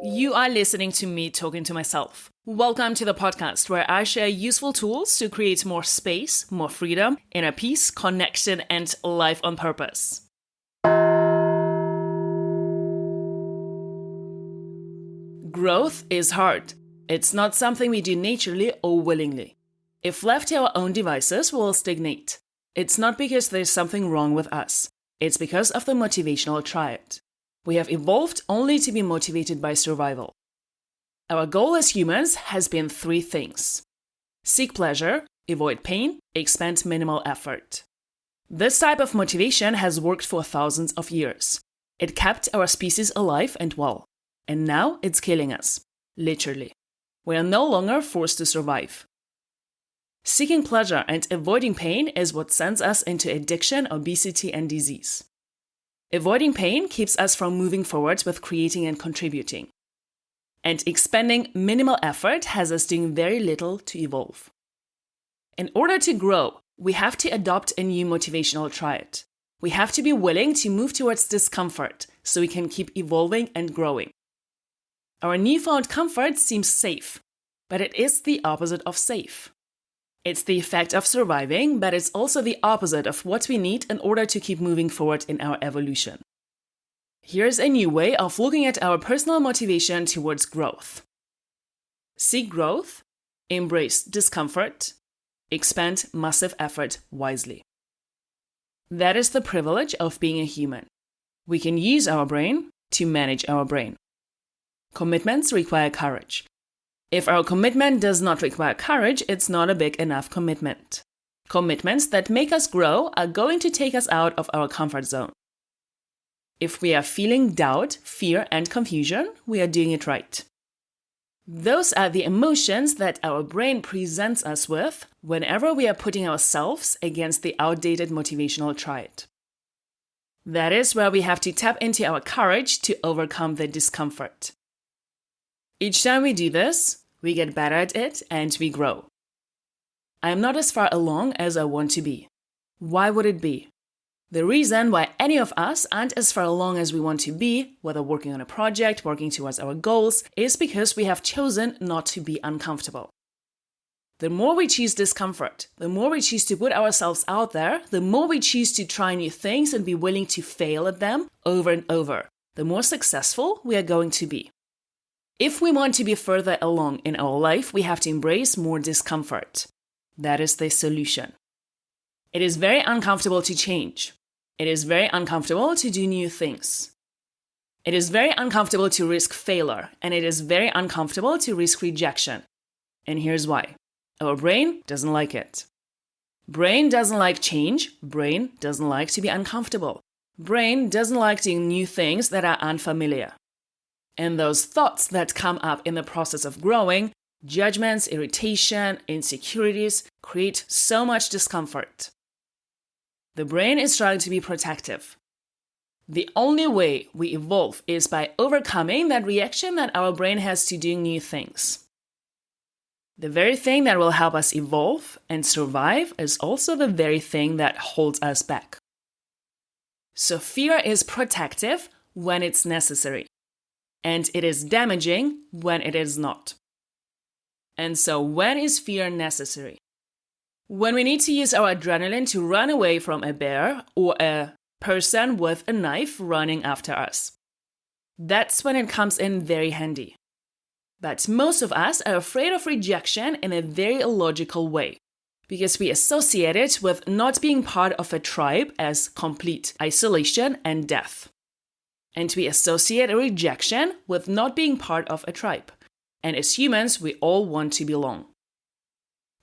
You are listening to me talking to myself. Welcome to the podcast where I share useful tools to create more space, more freedom, inner peace, connection, and life on purpose. Growth is hard. It's not something we do naturally or willingly. If left to our own devices, we'll stagnate. It's not because there's something wrong with us. It's because of the motivational triad. We have evolved only to be motivated by survival. Our goal as humans has been three things: seek pleasure, avoid pain, expend minimal effort. This type of motivation has worked for thousands of years. It kept our species alive and well. And now it's killing us. Literally. We are no longer forced to survive. Seeking pleasure and avoiding pain is what sends us into addiction, obesity, and disease. Avoiding pain keeps us from moving forward with creating and contributing. And expending minimal effort has us doing very little to evolve. In order to grow, we have to adopt a new motivational triad. We have to be willing to move towards discomfort so we can keep evolving and growing. Our newfound comfort seems safe, but it is the opposite of safe. It's the effect of surviving, but it's also the opposite of what we need in order to keep moving forward in our evolution. Here's a new way of looking at our personal motivation towards growth. Seek growth, embrace discomfort, expend massive effort wisely. That is the privilege of being a human. We can use our brain to manage our brain. Commitments require courage. If our commitment does not require courage, it's not a big enough commitment. Commitments that make us grow are going to take us out of our comfort zone. If we are feeling doubt, fear, and confusion, we are doing it right. Those are the emotions that our brain presents us with whenever we are putting ourselves against the outdated motivational triad. That is where we have to tap into our courage to overcome the discomfort. Each time we do this, we get better at it and we grow. I am not as far along as I want to be. Why would it be? The reason why any of us aren't as far along as we want to be, whether working on a project, working towards our goals, is because we have chosen not to be uncomfortable. The more we choose discomfort, the more we choose to put ourselves out there, the more we choose to try new things and be willing to fail at them over and over, the more successful we are going to be. If we want to be further along in our life, we have to embrace more discomfort. That is the solution. It is very uncomfortable to change. It is very uncomfortable to do new things. It is very uncomfortable to risk failure, and it is very uncomfortable to risk rejection. And here's why. Our brain doesn't like it. Brain doesn't like change. Brain doesn't like to be uncomfortable. Brain doesn't like doing new things that are unfamiliar. And those thoughts that come up in the process of growing, judgments, irritation, insecurities, create so much discomfort. The brain is trying to be protective. The only way we evolve is by overcoming that reaction that our brain has to doing new things. The very thing that will help us evolve and survive is also the very thing that holds us back. So fear is protective when it's necessary. And it is damaging when it is not. And so when is fear necessary? When we need to use our adrenaline to run away from a bear or a person with a knife running after us. That's when it comes in very handy. But most of us are afraid of rejection in a very illogical way, because we associate it with not being part of a tribe as complete isolation and death. And we associate a rejection with not being part of a tribe. And as humans, we all want to belong.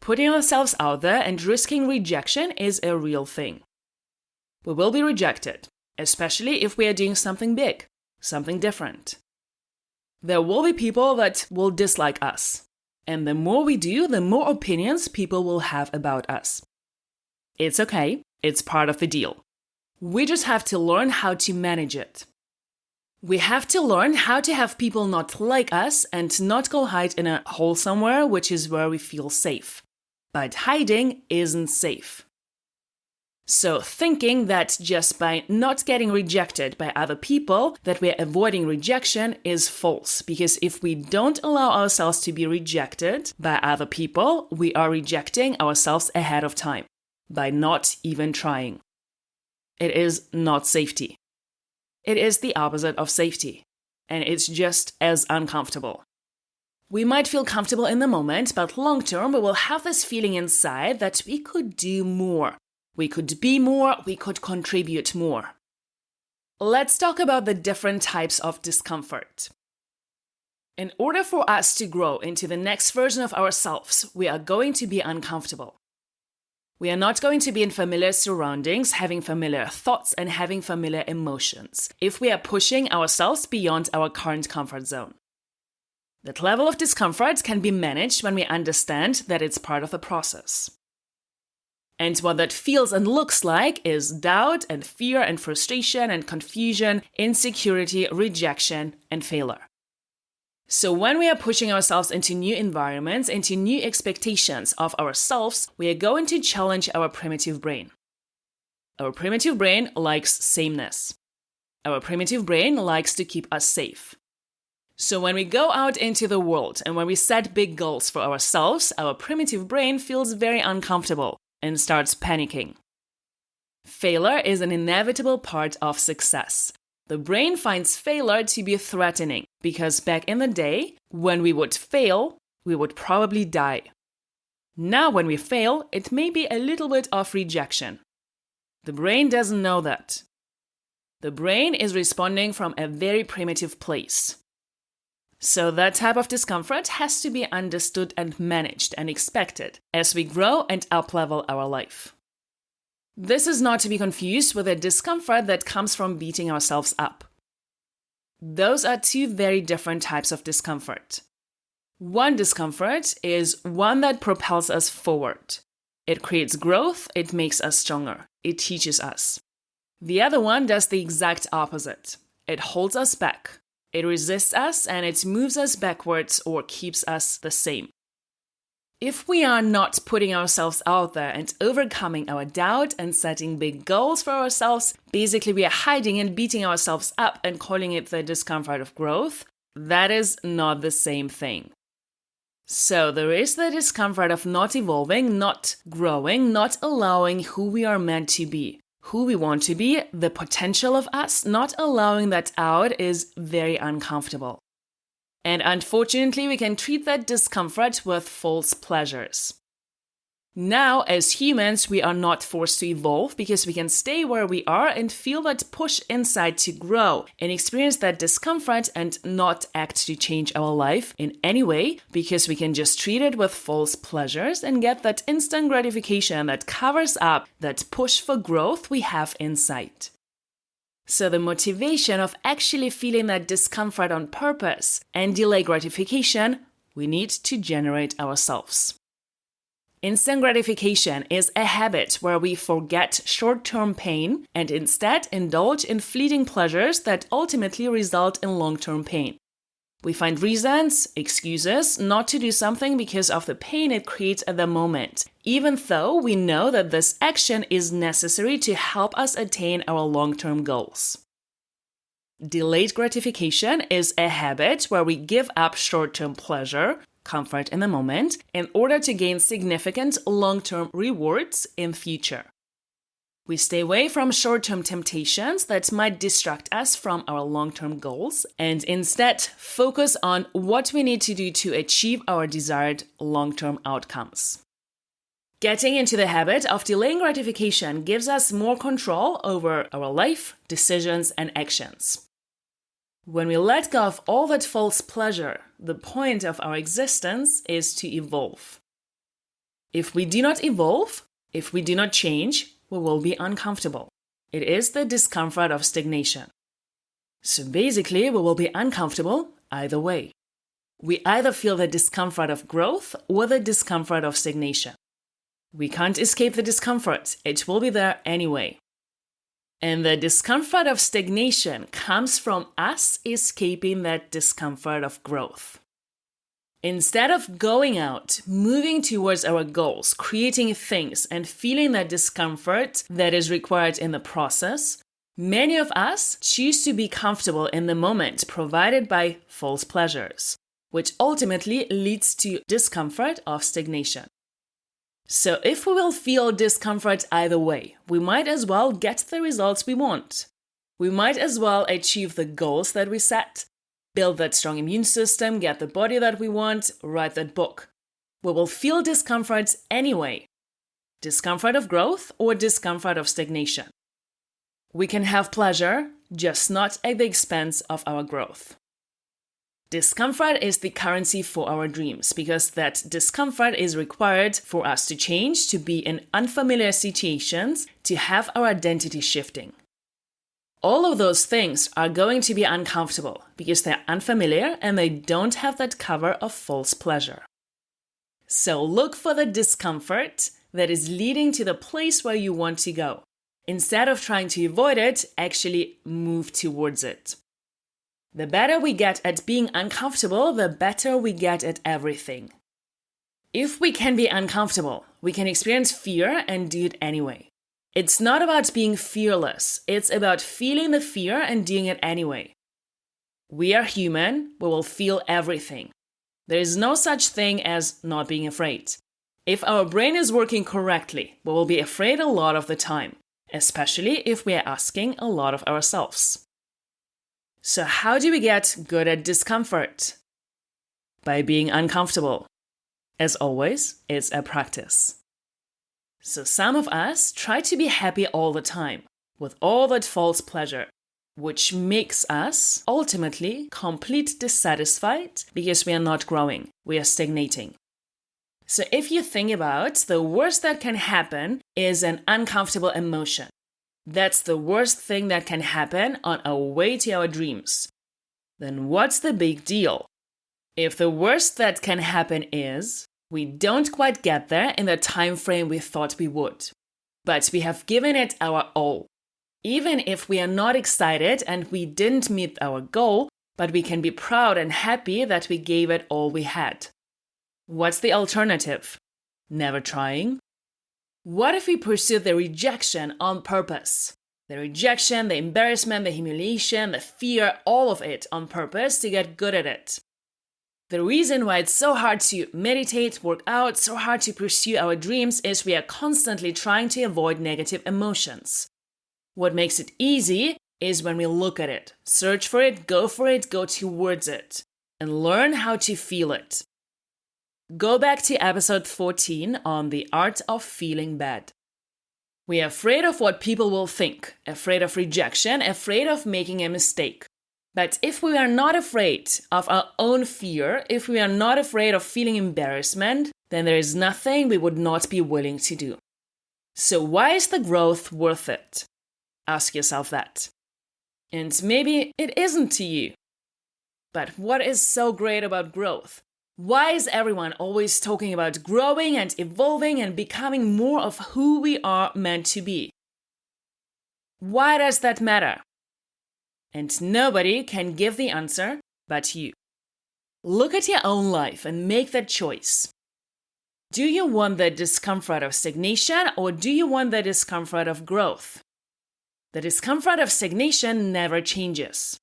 Putting ourselves out there and risking rejection is a real thing. We will be rejected, especially if we are doing something big, something different. There will be people that will dislike us. And the more we do, the more opinions people will have about us. It's okay. It's part of the deal. We just have to learn how to manage it. We have to learn how to have people not like us and not go hide in a hole somewhere, which is where we feel safe. But hiding isn't safe. So thinking that just by not getting rejected by other people that we're avoiding rejection is false, because if we don't allow ourselves to be rejected by other people, we are rejecting ourselves ahead of time by not even trying. It is not safety. It is the opposite of safety, and it's just as uncomfortable. We might feel comfortable in the moment, but long term we will have this feeling inside that we could do more. We could be more, we could contribute more. Let's talk about the different types of discomfort. In order for us to grow into the next version of ourselves, we are going to be uncomfortable. We are not going to be in familiar surroundings, having familiar thoughts and having familiar emotions, if we are pushing ourselves beyond our current comfort zone. That level of discomfort can be managed when we understand that it's part of the process. And what that feels and looks like is doubt and fear and frustration and confusion, insecurity, rejection, and failure. So when we are pushing ourselves into new environments, into new expectations of ourselves, we are going to challenge our primitive brain. Our primitive brain likes sameness. Our primitive brain likes to keep us safe. So when we go out into the world and when we set big goals for ourselves, our primitive brain feels very uncomfortable and starts panicking. Failure is an inevitable part of success. The brain finds failure to be threatening because back in the day, when we would fail, we would probably die. Now when we fail, it may be a little bit of rejection. The brain doesn't know that. The brain is responding from a very primitive place. So that type of discomfort has to be understood and managed and expected as we grow and up-level our life. This is not to be confused with a discomfort that comes from beating ourselves up. Those are two very different types of discomfort. One discomfort is one that propels us forward. It creates growth, it makes us stronger, it teaches us. The other one does the exact opposite. It holds us back. It resists us and it moves us backwards or keeps us the same. If we are not putting ourselves out there and overcoming our doubt and setting big goals for ourselves, basically we are hiding and beating ourselves up and calling it the discomfort of growth, that is not the same thing. So there is the discomfort of not evolving, not growing, not allowing who we are meant to be. Who we want to be, the potential of us, not allowing that out is very uncomfortable. And unfortunately, we can treat that discomfort with false pleasures. Now, as humans, we are not forced to evolve because we can stay where we are and feel that push inside to grow and experience that discomfort and not act to change our life in any way because we can just treat it with false pleasures and get that instant gratification that covers up that push for growth we have inside. So the motivation of actually feeling that discomfort on purpose and delay gratification, we need to generate ourselves. Instant gratification is a habit where we forget short-term pain and instead indulge in fleeting pleasures that ultimately result in long-term pain. We find reasons, excuses not to do something because of the pain it creates at the moment, even though we know that this action is necessary to help us attain our long-term goals. Delayed gratification is a habit where we give up short-term pleasure, comfort in the moment, in order to gain significant long-term rewards in future. We stay away from short-term temptations that might distract us from our long-term goals and instead focus on what we need to do to achieve our desired long-term outcomes. Getting into the habit of delaying gratification gives us more control over our life, decisions, and actions. When we let go of all that false pleasure, the point of our existence is to evolve. If we do not evolve, if we do not change, we will be uncomfortable. It is the discomfort of stagnation. So basically, we will be uncomfortable either way. We either feel the discomfort of growth or the discomfort of stagnation. We can't escape the discomfort. It will be there anyway. And the discomfort of stagnation comes from us escaping that discomfort of growth. Instead of going out, moving towards our goals, creating things, and feeling that discomfort that is required in the process, many of us choose to be comfortable in the moment provided by false pleasures, which ultimately leads to discomfort of stagnation. So if we will feel discomfort either way, we might as well get the results we want. We might as well achieve the goals that we set, build that strong immune system, get the body that we want, write that book. We will feel discomfort anyway. Discomfort of growth or discomfort of stagnation. We can have pleasure, just not at the expense of our growth. Discomfort is the currency for our dreams because that discomfort is required for us to change, to be in unfamiliar situations, to have our identity shifting. All of those things are going to be uncomfortable because they're unfamiliar and they don't have that cover of false pleasure. So look for the discomfort that is leading to the place where you want to go. Instead of trying to avoid it, actually move towards it. The better we get at being uncomfortable, the better we get at everything. If we can be uncomfortable, we can experience fear and do it anyway. It's not about being fearless, it's about feeling the fear and doing it anyway. We are human, we will feel everything. There is no such thing as not being afraid. If our brain is working correctly, we will be afraid a lot of the time, especially if we are asking a lot of ourselves. So how do we get good at discomfort? By being uncomfortable. As always, it's a practice. So some of us try to be happy all the time, with all that false pleasure, which makes us ultimately completely dissatisfied because we are not growing, we are stagnating. So if you think about, the worst that can happen is an uncomfortable emotion. That's the worst thing that can happen on our way to our dreams. Then what's the big deal? If the worst that can happen is we don't quite get there in the time frame we thought we would, but we have given it our all. Even if we are not excited and we didn't meet our goal, but we can be proud and happy that we gave it all we had. What's the alternative? Never trying? What if we pursue the rejection on purpose? The rejection, the embarrassment, the humiliation, the fear, all of it on purpose to get good at it. The reason why it's so hard to meditate, work out, so hard to pursue our dreams is we are constantly trying to avoid negative emotions. What makes it easy is when we look at it, search for it, go towards it, and learn how to feel it. Go back to episode 14 on the art of feeling bad. We are afraid of what people will think, afraid of rejection, afraid of making a mistake. But if we are not afraid of our own fear, if we are not afraid of feeling embarrassment, then there is nothing we would not be willing to do. So why is the growth worth it? Ask yourself that. And maybe it isn't to you. But what is so great about growth? Why is everyone always talking about growing and evolving and becoming more of who we are meant to be? Why does that matter? And nobody can give the answer but you. Look at your own life and make that choice. Do you want the discomfort of stagnation or do you want the discomfort of growth? The discomfort of stagnation never changes.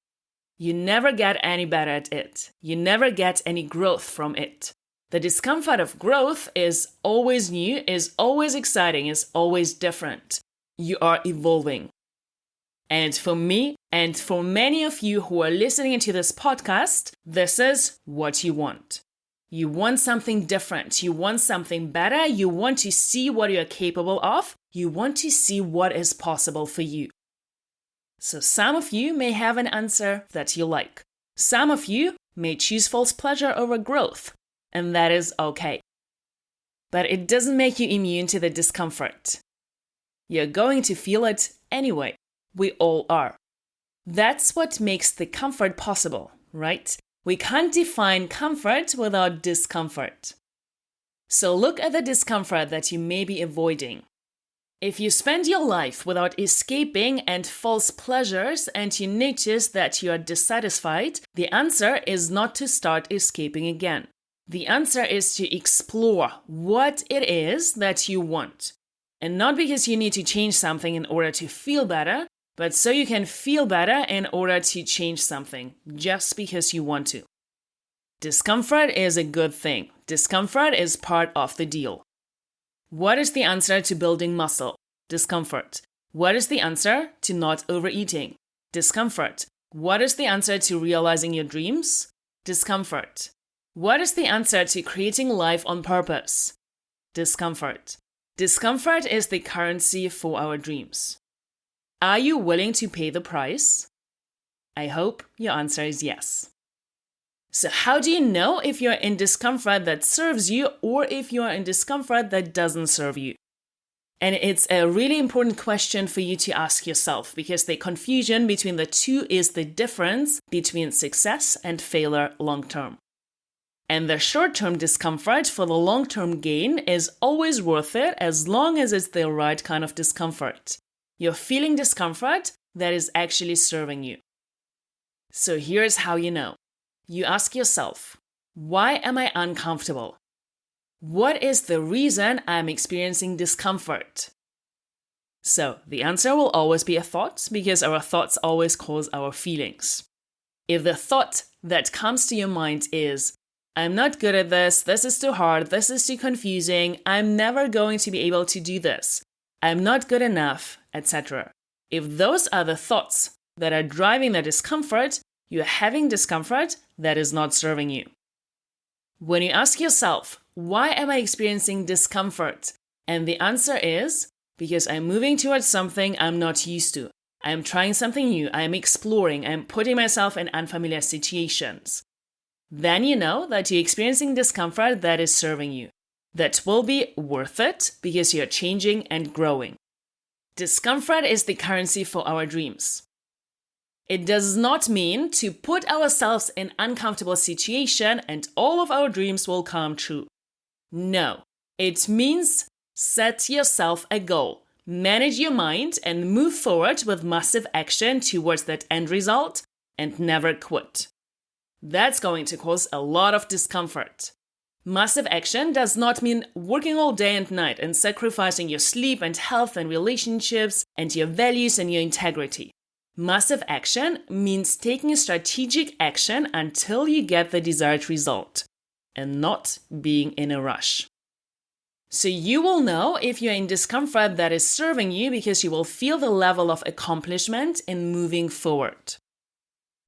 You never get any better at it. You never get any growth from it. The discomfort of growth is always new, is always exciting, is always different. You are evolving. And for me, and for many of you who are listening to this podcast, this is what you want. You want something different. You want something better. You want to see what you are capable of. You want to see what is possible for you. So some of you may have an answer that you like. Some of you may choose false pleasure over growth, and that is okay. But it doesn't make you immune to the discomfort. You're going to feel it anyway. We all are. That's what makes the comfort possible, right? We can't define comfort without discomfort. So look at the discomfort that you may be avoiding. If you spend your life without escaping and false pleasures and you notice that you are dissatisfied, the answer is not to start escaping again, The answer is to explore what it is that you want. And not because you need to change something in order to feel better, but so you can feel better in order to change something, just because you want to. Discomfort is a good thing. Discomfort is part of the deal. What is the answer to building muscle? Discomfort. What is the answer to not overeating? Discomfort. What is the answer to realizing your dreams? Discomfort. What is the answer to creating life on purpose? Discomfort. Discomfort is the currency for our dreams. Are you willing to pay the price? I hope your answer is yes. So how do you know if you're in discomfort that serves you or if you're in discomfort that doesn't serve you? And it's a really important question for you to ask yourself, because the confusion between the two is the difference between success and failure long-term. And the short-term discomfort for the long-term gain is always worth it as long as it's the right kind of discomfort. You're feeling discomfort that is actually serving you. So here's how you know. You ask yourself, why am I uncomfortable? What is the reason I'm experiencing discomfort? So the answer will always be a thought, because our thoughts always cause our feelings. If the thought that comes to your mind is, I'm not good at this is too hard, this is too confusing, I'm never going to be able to do this, I'm not good enough, etc. If those are the thoughts that are driving the discomfort, you're having discomfort that is not serving you. When you ask yourself, why am I experiencing discomfort? And the answer is, because I'm moving towards something I'm not used to. I'm trying something new, I'm exploring, I'm putting myself in unfamiliar situations. Then you know that you're experiencing discomfort that is serving you. That will be worth it because you're changing and growing. Discomfort is the currency for our dreams. It does not mean to put ourselves in uncomfortable situation and all of our dreams will come true. No, it means set yourself a goal, manage your mind, and move forward with massive action towards that end result and never quit. That's going to cause a lot of discomfort. Massive action does not mean working all day and night and sacrificing your sleep and health and relationships and your values and your integrity. Massive action means taking strategic action until you get the desired result and not being in a rush. So you will know if you're in discomfort that is serving you because you will feel the level of accomplishment in moving forward.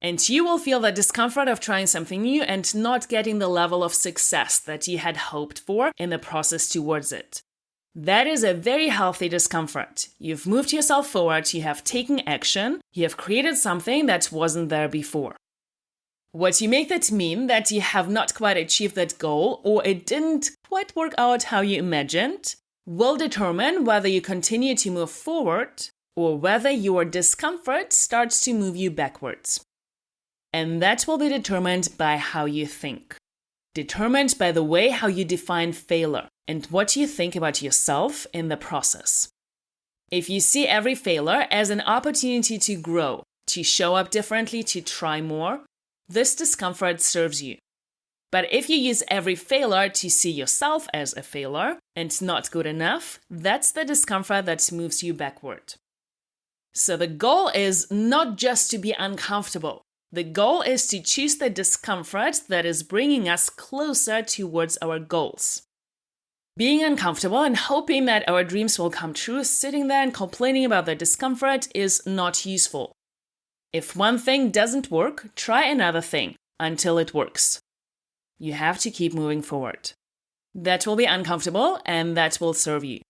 And you will feel the discomfort of trying something new and not getting the level of success that you had hoped for in the process towards it. That is a very healthy discomfort. You've moved yourself forward, you have taken action, you have created something that wasn't there before. What you make that mean that you have not quite achieved that goal or it didn't quite work out how you imagined will determine whether you continue to move forward or whether your discomfort starts to move you backwards. And that will be determined by how you think. Determined by the way how you define failure and what you think about yourself in the process. If you see every failure as an opportunity to grow, to show up differently, to try more, this discomfort serves you. But if you use every failure to see yourself as a failure and not good enough, that's the discomfort that moves you backward. So the goal is not just to be uncomfortable. The goal is to choose the discomfort that is bringing us closer towards our goals. Being uncomfortable and hoping that our dreams will come true, sitting there and complaining about the discomfort is not useful. If one thing doesn't work, try another thing until it works. You have to keep moving forward. That will be uncomfortable and that will serve you.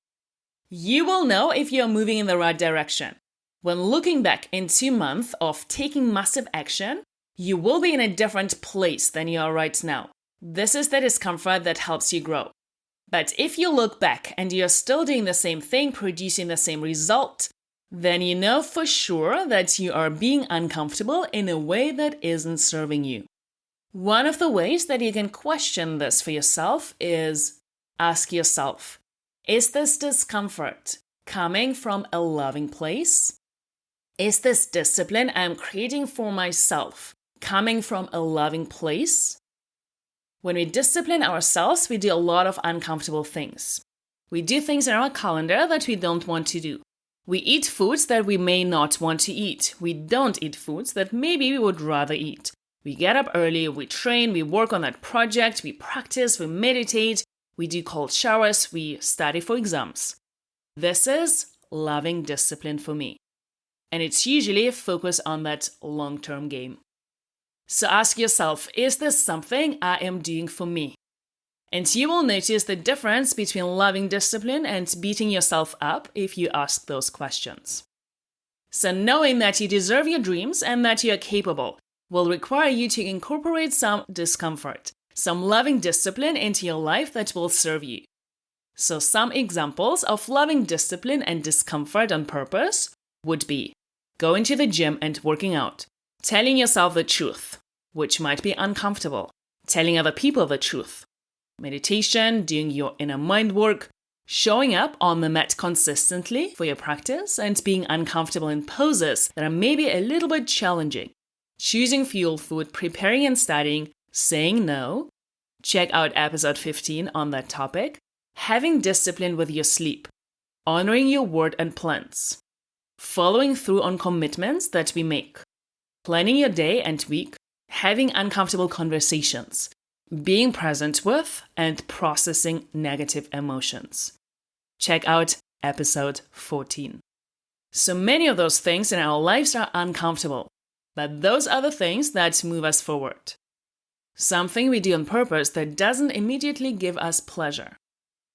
You will know if you're moving in the right direction. When looking back in 2 months of taking massive action, you will be in a different place than you are right now. This is the discomfort that helps you grow. But if you look back and you're still doing the same thing, producing the same result, then you know for sure that you are being uncomfortable in a way that isn't serving you. One of the ways that you can question this for yourself is ask yourself, is this discomfort coming from a loving place? Is this discipline I'm creating for myself coming from a loving place? When we discipline ourselves, we do a lot of uncomfortable things. We do things in our calendar that we don't want to do. We eat foods that we may not want to eat. We don't eat foods that maybe we would rather eat. We get up early, we train, we work on that project, we practice, we meditate, we do cold showers, we study for exams. This is loving discipline for me. And it's usually a focus on that long-term game. So ask yourself, is this something I am doing for me? And you will notice the difference between loving discipline and beating yourself up if you ask those questions. So knowing that you deserve your dreams and that you are capable will require you to incorporate some discomfort, some loving discipline into your life that will serve you. So some examples of loving discipline and discomfort on purpose would be going to the gym and working out, telling yourself the truth, which might be uncomfortable, telling other people the truth, meditation, doing your inner mind work, showing up on the mat consistently for your practice and being uncomfortable in poses that are maybe a little bit challenging, choosing fuel food, preparing and studying, saying no, check out episode 15 on that topic, having discipline with your sleep, honoring your word and plans, following through on commitments that we make, planning your day and week, having uncomfortable conversations, being present with and processing negative emotions. Check out episode 14. So many of those things in our lives are uncomfortable, but those are the things that move us forward. Something we do on purpose that doesn't immediately give us pleasure,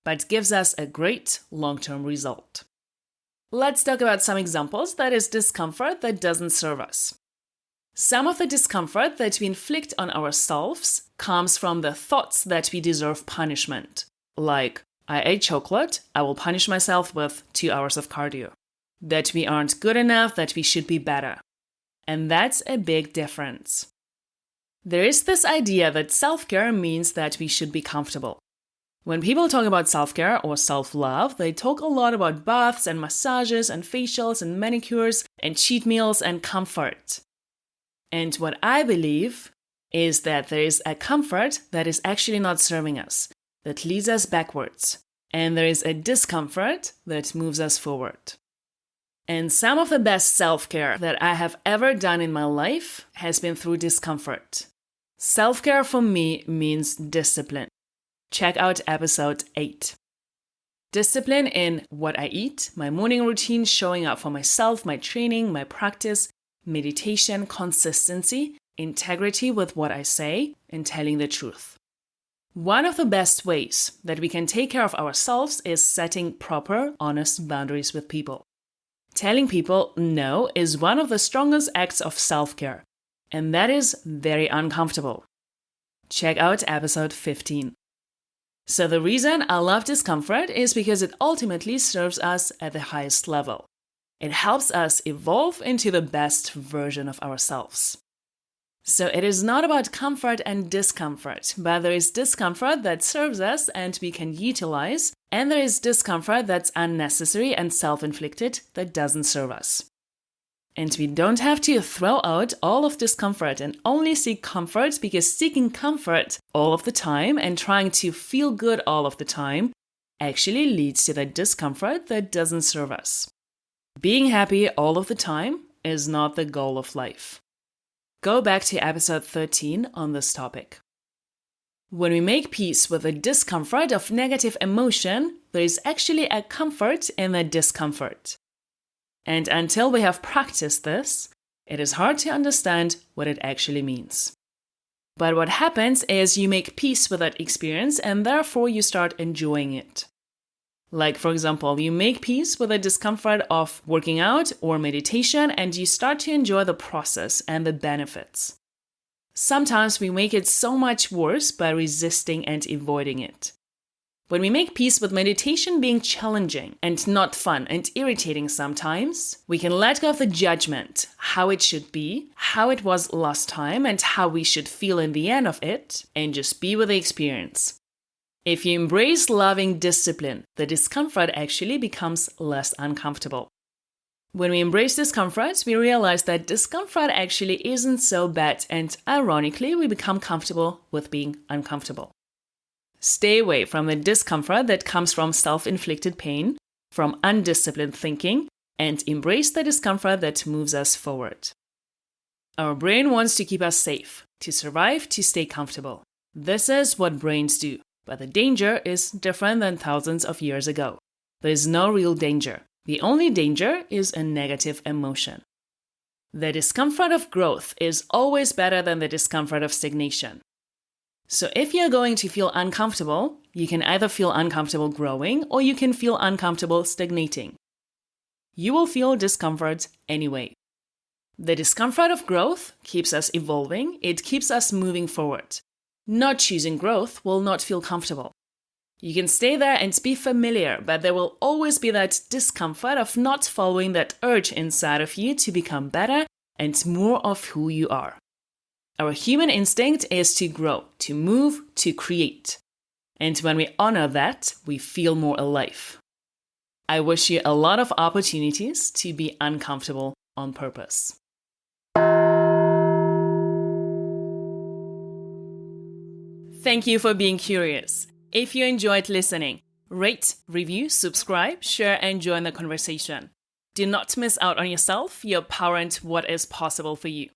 but gives us a great long-term result. Let's talk about some examples that is discomfort that doesn't serve us. Some of the discomfort that we inflict on ourselves comes from the thoughts that we deserve punishment. Like, I ate chocolate, I will punish myself with 2 hours of cardio. That we aren't good enough, that we should be better. And that's a big difference. There is this idea that self-care means that we should be comfortable. When people talk about self-care or self-love, they talk a lot about baths and massages and facials and manicures and cheat meals and comfort. And what I believe is that there is a comfort that is actually not serving us, that leads us backwards. And there is a discomfort that moves us forward. And some of the best self-care that I have ever done in my life has been through discomfort. Self-care for me means discipline. Check out episode 8. Discipline in what I eat, my morning routine, showing up for myself, my training, my practice, meditation, consistency, integrity with what I say, and telling the truth. One of the best ways that we can take care of ourselves is setting proper, honest boundaries with people. Telling people no is one of the strongest acts of self-care, and that is very uncomfortable. Check out episode 15. So the reason I love discomfort is because it ultimately serves us at the highest level. It helps us evolve into the best version of ourselves. So it is not about comfort and discomfort, but there is discomfort that serves us and we can utilize, and there is discomfort that's unnecessary and self-inflicted that doesn't serve us. And we don't have to throw out all of discomfort and only seek comfort, because seeking comfort all of the time and trying to feel good all of the time actually leads to that discomfort that doesn't serve us. Being happy all of the time is not the goal of life. Go back to episode 13 on this topic. When we make peace with the discomfort of negative emotion, there is actually a comfort in the discomfort. And until we have practiced this, it is hard to understand what it actually means. But what happens is you make peace with that experience and therefore you start enjoying it. Like, for example, you make peace with the discomfort of working out or meditation and you start to enjoy the process and the benefits. Sometimes we make it so much worse by resisting and avoiding it. When we make peace with meditation being challenging and not fun and irritating sometimes, we can let go of the judgment, how it should be, how it was last time, and how we should feel in the end of it, and just be with the experience. If you embrace loving discipline, the discomfort actually becomes less uncomfortable. When we embrace discomfort, we realize that discomfort actually isn't so bad, and ironically, we become comfortable with being uncomfortable. Stay away from the discomfort that comes from self-inflicted pain, from undisciplined thinking, and embrace the discomfort that moves us forward. Our brain wants to keep us safe, to survive, to stay comfortable. This is what brains do, but the danger is different than thousands of years ago. There is no real danger. The only danger is a negative emotion. The discomfort of growth is always better than the discomfort of stagnation. So if you're going to feel uncomfortable, you can either feel uncomfortable growing or you can feel uncomfortable stagnating. You will feel discomfort anyway. The discomfort of growth keeps us evolving, it keeps us moving forward. Not choosing growth will not feel comfortable. You can stay there and be familiar, but there will always be that discomfort of not following that urge inside of you to become better and more of who you are. Our human instinct is to grow, to move, to create. And when we honor that, we feel more alive. I wish you a lot of opportunities to be uncomfortable on purpose. Thank you for being curious. If you enjoyed listening, rate, review, subscribe, share, and join the conversation. Do not miss out on yourself, your power, and what is possible for you.